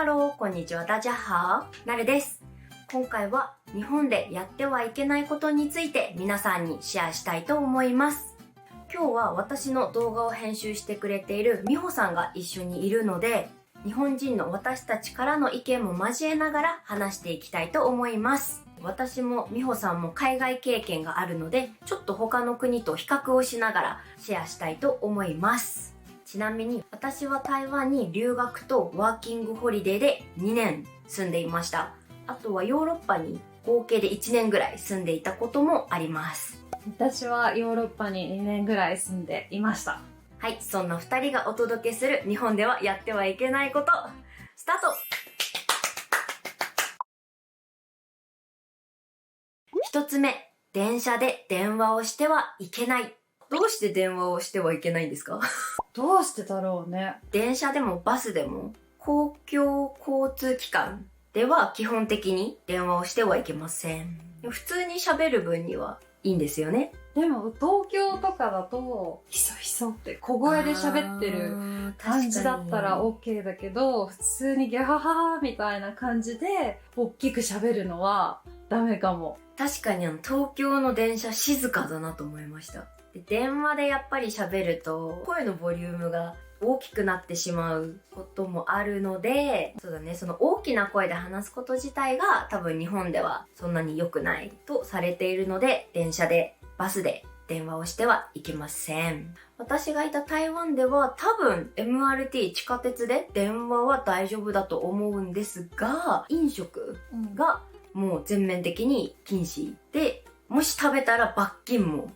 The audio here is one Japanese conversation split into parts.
ハロー、こんにちは、ダジャハー、なるです。今回は日本でやってはいけないことについて皆さんにシェアしたいと思います。今日は私の動画を編集してくれている美穂さんが一緒にいるので、日本人の私たちからの意見も交えながら話していきたいと思います。私も美穂さんも海外経験があるので、ちょっと他の国と比較をしながらシェアしたいと思います。ちなみに私は台湾に留学とワーキングホリデーで2年住んでいました。あとはヨーロッパに合計で1年ぐらい住んでいたこともあります。私はヨーロッパに2年ぐらい住んでいました。はい、そんな2人がお届けする日本ではやってはいけないこと、スタート。1つ目、電車で電話をしてはいけない。どうして電話をしてはいけないんですか？どうしてだろうね。電車でもバスでも公共交通機関では基本的に電話をしてはいけません。普通に喋る分にはいいんですよね。でも東京とかだとひそひそって小声で喋ってる感じだったら OK だけど、普通にギャハハみたいな感じで大きく喋るのはダメかも。確かに東京の電車静かだなと思いました。で、電話でやっぱり喋ると声のボリュームが大きくなってしまうこともあるので、そうだね、その大きな声で話すこと自体が多分日本ではそんなに良くないとされているので、電車でバスで電話をしてはいけません。私がいた台湾では多分 MRT 地下鉄で電話は大丈夫だと思うんですが、飲食がもう全面的に禁止で、もし食べたら罰金も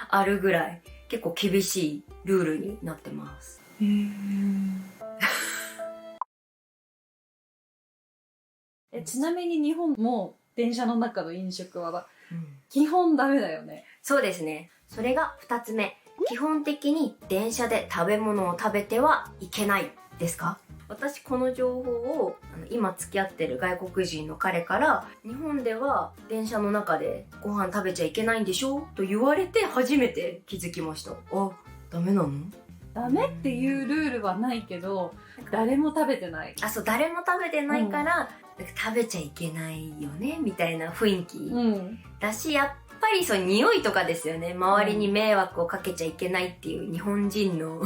あるぐらい結構厳しいルールになってます。ちなみに日本も電車の中の飲食は基本ダメだよね。そうですね。それが2つ目。基本的に電車で食べ物を食べてはいけないですか？私この情報を今付き合ってる外国人の彼から、日本では電車の中でご飯食べちゃいけないんでしょと言われて初めて気づきました。あ、ダメなの？ダメっていうルールはないけど、誰も食べてない。あ、そう、誰も食べてないから、食べちゃいけないよねみたいな雰囲気だし、やっぱりそう匂いとかですよね。周りに迷惑をかけちゃいけないっていう日本人の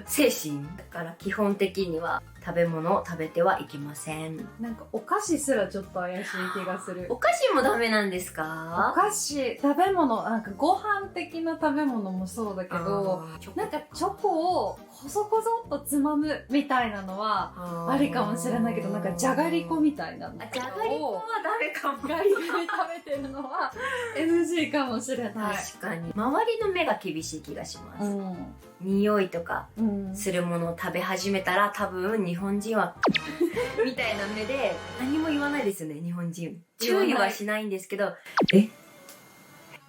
精神だから基本的には食べ物を食べてはいけません。なんかお菓子すらちょっと怪しい気がする。お菓子もダメなんですか？お菓子、食べ物、なんかご飯的な食べ物もそうだけど、なんかチョコをこそこそっとつまむみたいなのはありかもしれないけど、なんかじゃがりこみたいなのじゃがりこはダメかも。ガリガリ食べてるのは NG かもしれない。確かに周りの目が厳しい気がします。匂いとかするものを食べ始めたら、多分日本人はみたいな目で何も言わないですよね。日本人注意はしないんですけど、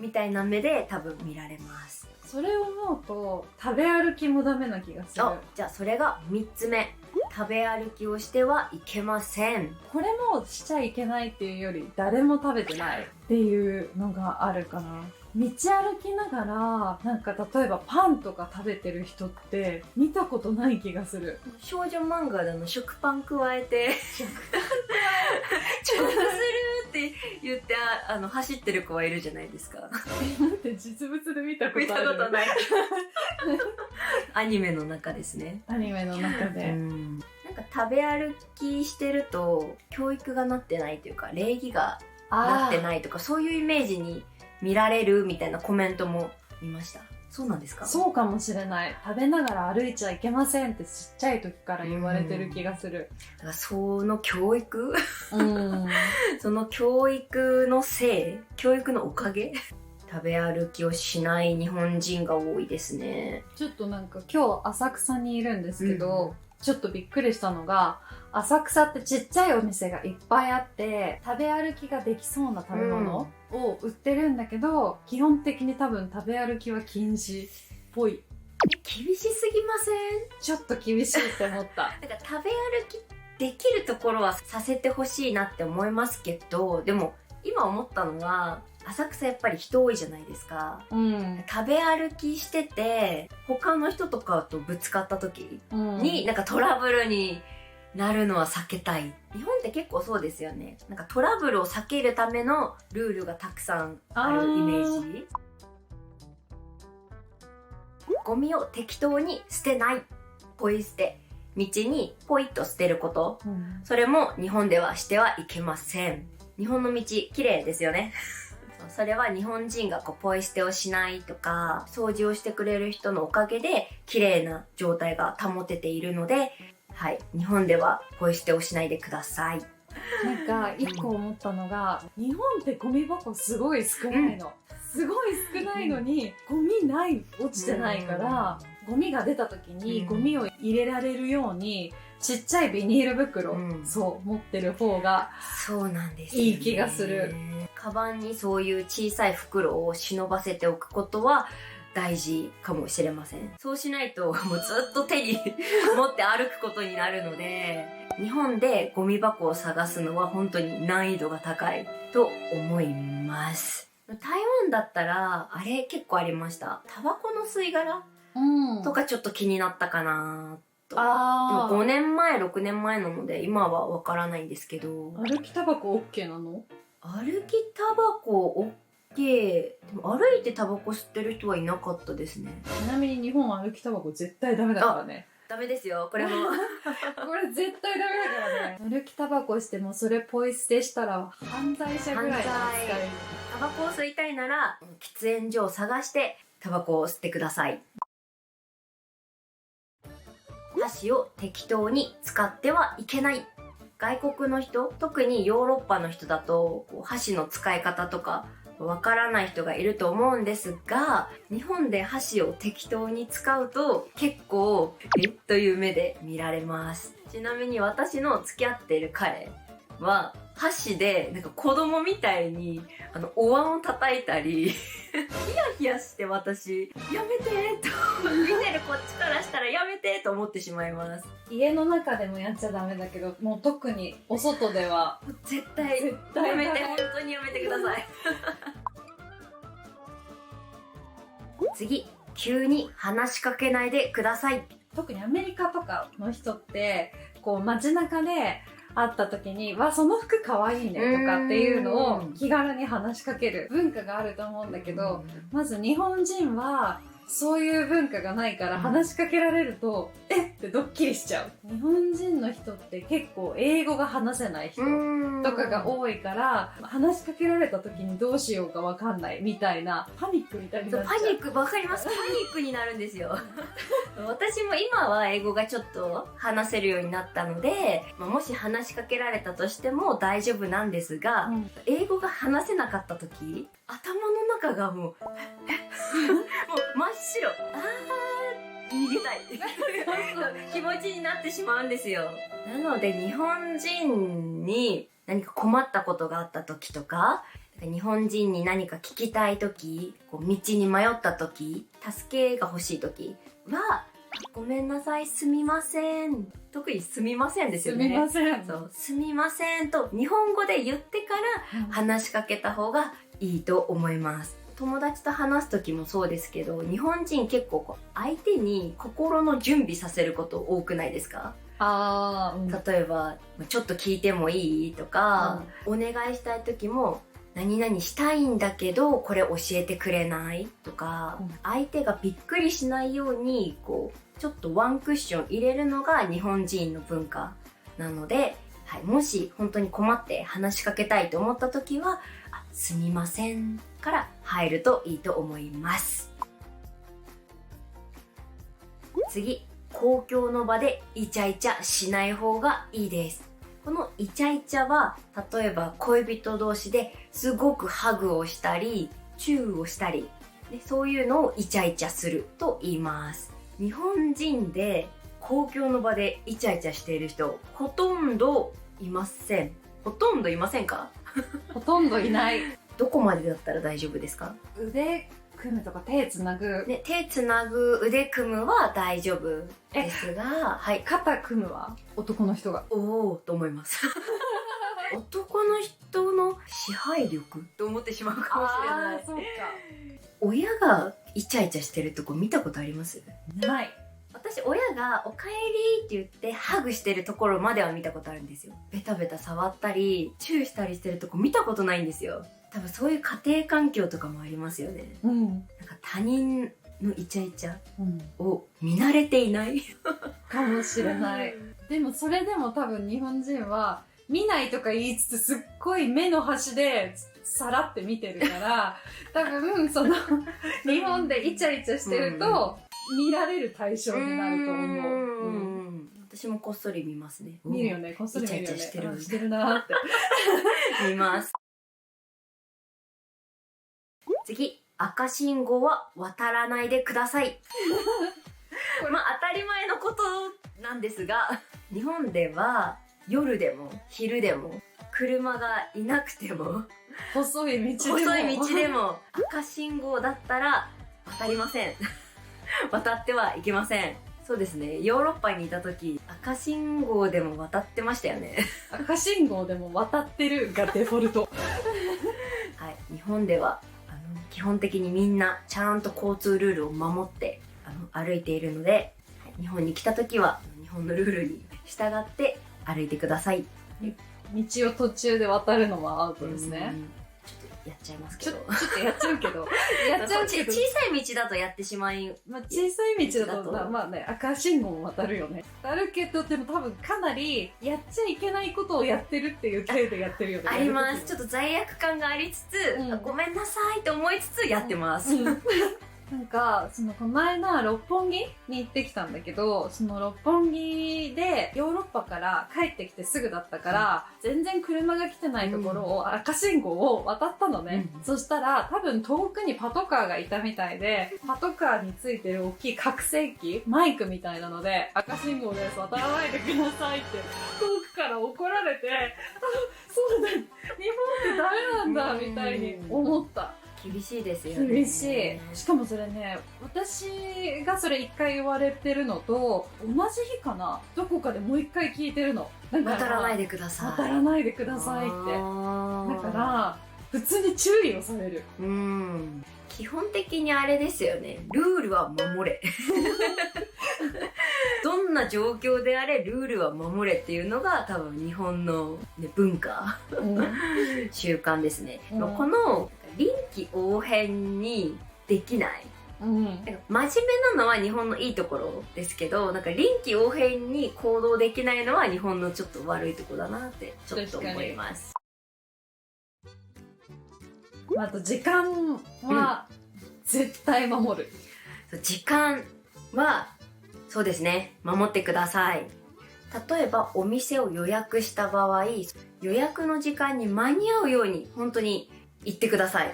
みたいな目で多分見られます。それを思うと食べ歩きもダメな気がする。じゃあそれが3つ目。食べ歩きをしてはいけません。これもしちゃいけないっていうより、誰も食べてないっていうのがあるかな。道歩きながらなんか例えばパンとか食べてる人って見たことない気がする。少女漫画で食パン加えてチョコするって言って走ってる子はいるじゃないですか。なんて実物で見たことある？見たことないアニメの中ですね。アニメの中でなんか食べ歩きしてると教育がなってないというか、礼儀がなってないとか、そういうイメージに見られるみたいなコメントも見ました。そうなんですか？そうかもしれない。食べながら歩いちゃいけませんってちっちゃい時から言われてる気がする。だからその教育その教育のせい、教育のおかげ食べ歩きをしない日本人が多いですね。ちょっとなんか今日浅草にいるんですけど、ちょっとびっくりしたのが、浅草ってちっちゃいお店がいっぱいあって、食べ歩きができそうな食べ物を売ってるんだけど、基本的に多分食べ歩きは禁止っぽい。厳しすぎません？ちょっと厳しいって思った。なんか食べ歩きできるところはさせてほしいなって思いますけど、でも今思ったのは、浅草やっぱり人多いじゃないですか。食べ歩きしてて他の人とかとぶつかった時に、なんかトラブルになるのは避けたい。日本って結構そうですよね。なんかトラブルを避けるためのルールがたくさんあるイメージ。ゴミを適当に捨てない。ポイ捨て。道にポイッと捨てること。それも日本ではしてはいけません。日本の道、綺麗ですよね。それは日本人がポイ捨てをしないとか、掃除をしてくれる人のおかげで綺麗な状態が保てているので、はい、日本ではポイ捨てをしないでください。なんか一個思ったのが、日本ってゴミ箱すごい少ないの。すごい少ないのに、ゴミない落ちてないから、ゴミが出た時にゴミを入れられるようにちっちゃいビニール袋、そう持ってる方がそうなんですよね、いい気がする。カバンにそういう小さい袋を忍ばせておくことは大事かもしれません。そうしないともうずっと手に持って歩くことになるので、日本でゴミ箱を探すのは本当に難易度が高いと思います。台湾だったらあれ結構ありました。タバコの吸い殻とかちょっと気になったかなと。5年前6年前なので今はわからないんですけど。歩きタバコ OK なの？歩きタバコ OK。でも歩いてタバコ吸ってる人はいなかったですね。ちなみに日本歩きタバコ絶対ダメだからね。ダメですよこれも。これ絶対ダメだからね。歩きタバコしてもそれポイ捨てしたら犯罪者ぐらいの扱い。タバコを吸いたいなら喫煙所を探してタバコを吸ってください。箸を適当に使ってはいけない。外国の人、特にヨーロッパの人だと箸の使い方とかわからない人がいると思うんですが、日本で箸を適当に使うと結構という目で見られます。ちなみに私の付き合っている彼は箸でなんか子供みたいにお椀を叩いたりヒヤヒヤして、私やめてと見てるこっちからしたらやめてと思ってしまいます。家の中でもやっちゃダメだけど、もう特にお外では絶対やめて、本当にやめてください。次、急に話しかけないでください。特にアメリカとかの人って街中で会った時に、わ、その服かわいいねとかっていうのを気軽に話しかける文化があると思うんだけど、まず日本人はそういう文化がないから話しかけられると、えってドッキリしちゃう。日本人の人って結構英語が話せない人とかが多いから、話しかけられた時にどうしようかわかんないみたいなパニックみたいになっちゃう。パニック、わかります。パニックになるんですよ。私も今は英語がちょっと話せるようになったので、もし話しかけられたとしても大丈夫なんですが、英語が話せなかった時、頭の中がもう真っ白。逃げたい気持ちになってしまうんですよ。なので日本人に何か困ったことがあった時とか、日本人に何か聞きたい時、道に迷った時、助けが欲しい時は、ごめんなさい、すみません。特にすみませんですよね。すみません。そう、すみませんと日本語で言ってから話しかけた方がいいと思います。友達と話す時もそうですけど、日本人結構相手に心の準備させること多くないですか？例えば、ちょっと聞いてもいいとか、お願いしたい時も、何々したいんだけどこれ教えてくれないとか、相手がびっくりしないようにちょっとワンクッション入れるのが日本人の文化なので、もし本当に困って話しかけたいと思った時は、すみませんから入るといいと思います。次、公共の場でイチャイチャしない方がいいです。このイチャイチャは、例えば恋人同士ですごくハグをしたりチューをしたり、そういうのをイチャイチャすると言います。日本人で公共の場でイチャイチャしている人ほとんどいません。ほとんどいませんか？ほとんどいない。どこまでだったら大丈夫ですか？腕組むとか手つなぐ、手つなぐ、腕組むは大丈夫ですが、肩組むは男の人がおーと思います男の人の支配力と思ってしまうかもしれない。そうか。親がイチャイチャしてるとこ見たことあります？ない。私私親がおかえりって言ってハグしてるところまでは見たことあるんですよ。ベタベタ触ったりチューしたりしてるとこ見たことないんですよ。多分そういう家庭環境とかもありますよね。うん。なんか他人のイチャイチャうん。を見慣れていないかもしれない。でもそれでも多分日本人は見ないとか言いつつすっごい目の端でさらって見てるから多分その日本でイチャイチャしてると見られる対象になると思う。私もこっそり見ますね。見るよね、こっそり見るよね。イチャイチャしてるしてるなーって。見ます。次、赤信号は渡らないでください。まあ当たり前のことなんですが、日本では夜でも昼でも車がいなくても細い道でも細い道でも赤信号だったら渡りません。渡ってはいけません。そうですね、ヨーロッパにいた時赤信号でも渡ってましたよね。赤信号でも渡ってるがデフォルト。はい、日本では基本的にみんなちゃんと交通ルールを守って歩いているので、はい、日本に来た時は日本のルールに従って歩いてください。道を途中で渡るのはアウトですね。ちょっとやっちゃいますけど。ちょっとやっちゃうけど。やっちゃうけど。小さい道だとやってしまい。まあ、小さい道だと、まあね、赤信号も渡るよね。渡るけど、でも多分かなり、やっちゃいけないことをやってるっていう体でやってるよね。あります。ちょっと罪悪感がありつつ、ごめんなさいって思いつつやってます。なんか、この間、六本木に行ってきたんだけど、その六本木でヨーロッパから帰ってきてすぐだったから、全然車が来てないところを、赤信号を渡ったのね。そしたら、多分遠くにパトカーがいたみたいで、パトカーについてる大きい拡声器、マイクみたいなので、赤信号です、渡らないでくださいって、遠くから怒られて、あ、そうだ、日本ってダメなんだ、みたいに思った。厳しいですよね。厳しい。しかもそれね、私がそれ一回言われてるのと、同じ日かな、どこかでもう一回聞いてるの。渡らないでください。渡らないでくださいって。だから、普通に注意をされる。基本的にあれですよね。ルールは守れ。どんな状況であれルールは守れっていうのが多分日本の、ね、文化、習慣ですね。この臨機応変にできない、真面目なのは日本のいいところですけど、なんか臨機応変に行動できないのは日本のちょっと悪いところだなってちょっと思います。あと時間は絶対守る。時間はそうですね、守ってください。例えばお店を予約した場合、予約の時間に間に合うように本当に言ってください。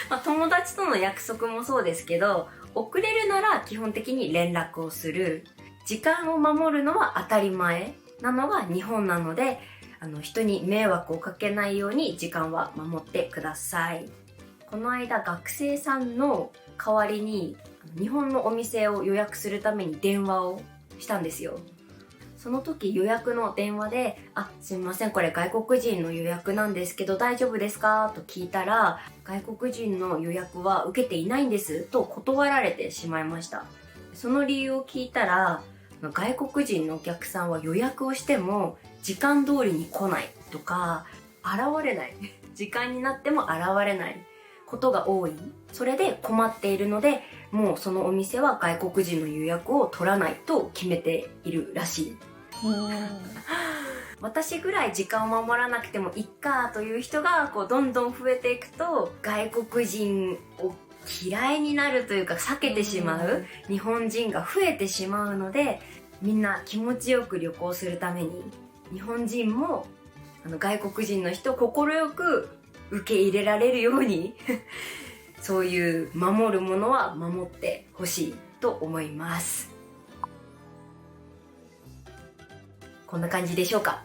まあ、友達との約束もそうですけど、遅れるなら基本的に連絡をする。時間を守るのは当たり前なのが日本なので、人に迷惑をかけないように時間は守ってください。この間学生さんの代わりに日本のお店を予約するために電話をしたんですよ。その時予約の電話で「あ、すみません、これ外国人の予約なんですけど大丈夫ですか?」と聞いたら「外国人の予約は受けていないんです」と断られてしまいました。その理由を聞いたら、外国人のお客さんは予約をしても時間通りに来ないとか、現れない時間になっても現れないことが多い。それで困っているので、もうそのお店は外国人の予約を取らないと決めているらしい。私ぐらい時間を守らなくてもいっかという人がどんどん増えていくと、外国人を嫌いになるというか避けてしまう日本人が増えてしまうので、みんな気持ちよく旅行するために日本人も外国人の人を快く受け入れられるようにそういう守るものは守ってほしいと思います。こんな感じでしょうか。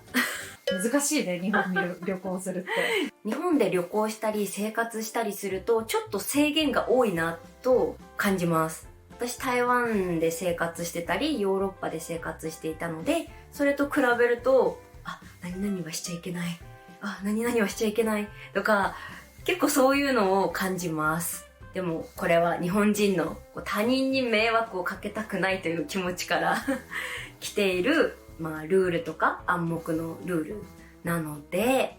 難しいね、日本に旅行するって。日本で旅行したり生活したりするとちょっと制限が多いなと感じます。私台湾で生活してたりヨーロッパで生活していたので、それと比べると何々はしちゃいけない、何々はしちゃいけないとか、結構そういうのを感じます。でもこれは日本人の他人に迷惑をかけたくないという気持ちから来ている、ルールとか暗黙のルールなので、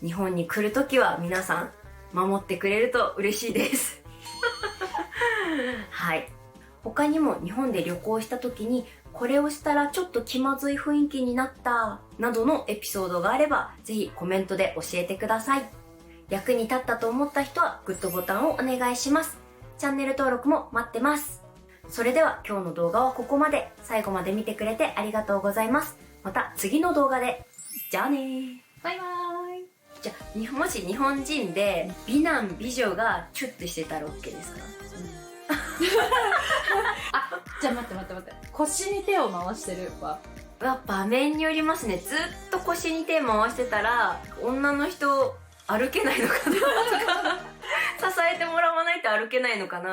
日本に来るときは皆さん守ってくれると嬉しいですはい。他にも日本で旅行した時にこれをしたらちょっと気まずい雰囲気になったなどのエピソードがあればぜひコメントで教えてください。役に立ったと思った人はグッドボタンをお願いします。チャンネル登録も待ってます。それでは今日の動画はここまで。最後まで見てくれてありがとうございます。また次の動画で。じゃあねー。バイバーイ。じゃあもし日本人で美男美女がチュッてしてたら OK ですか？あ、じゃあ待って腰に手を回してるわ。場面によりますね。ずっと腰に手回してたら女の人歩けないのかなとか支えてもらわないと歩けないのかな。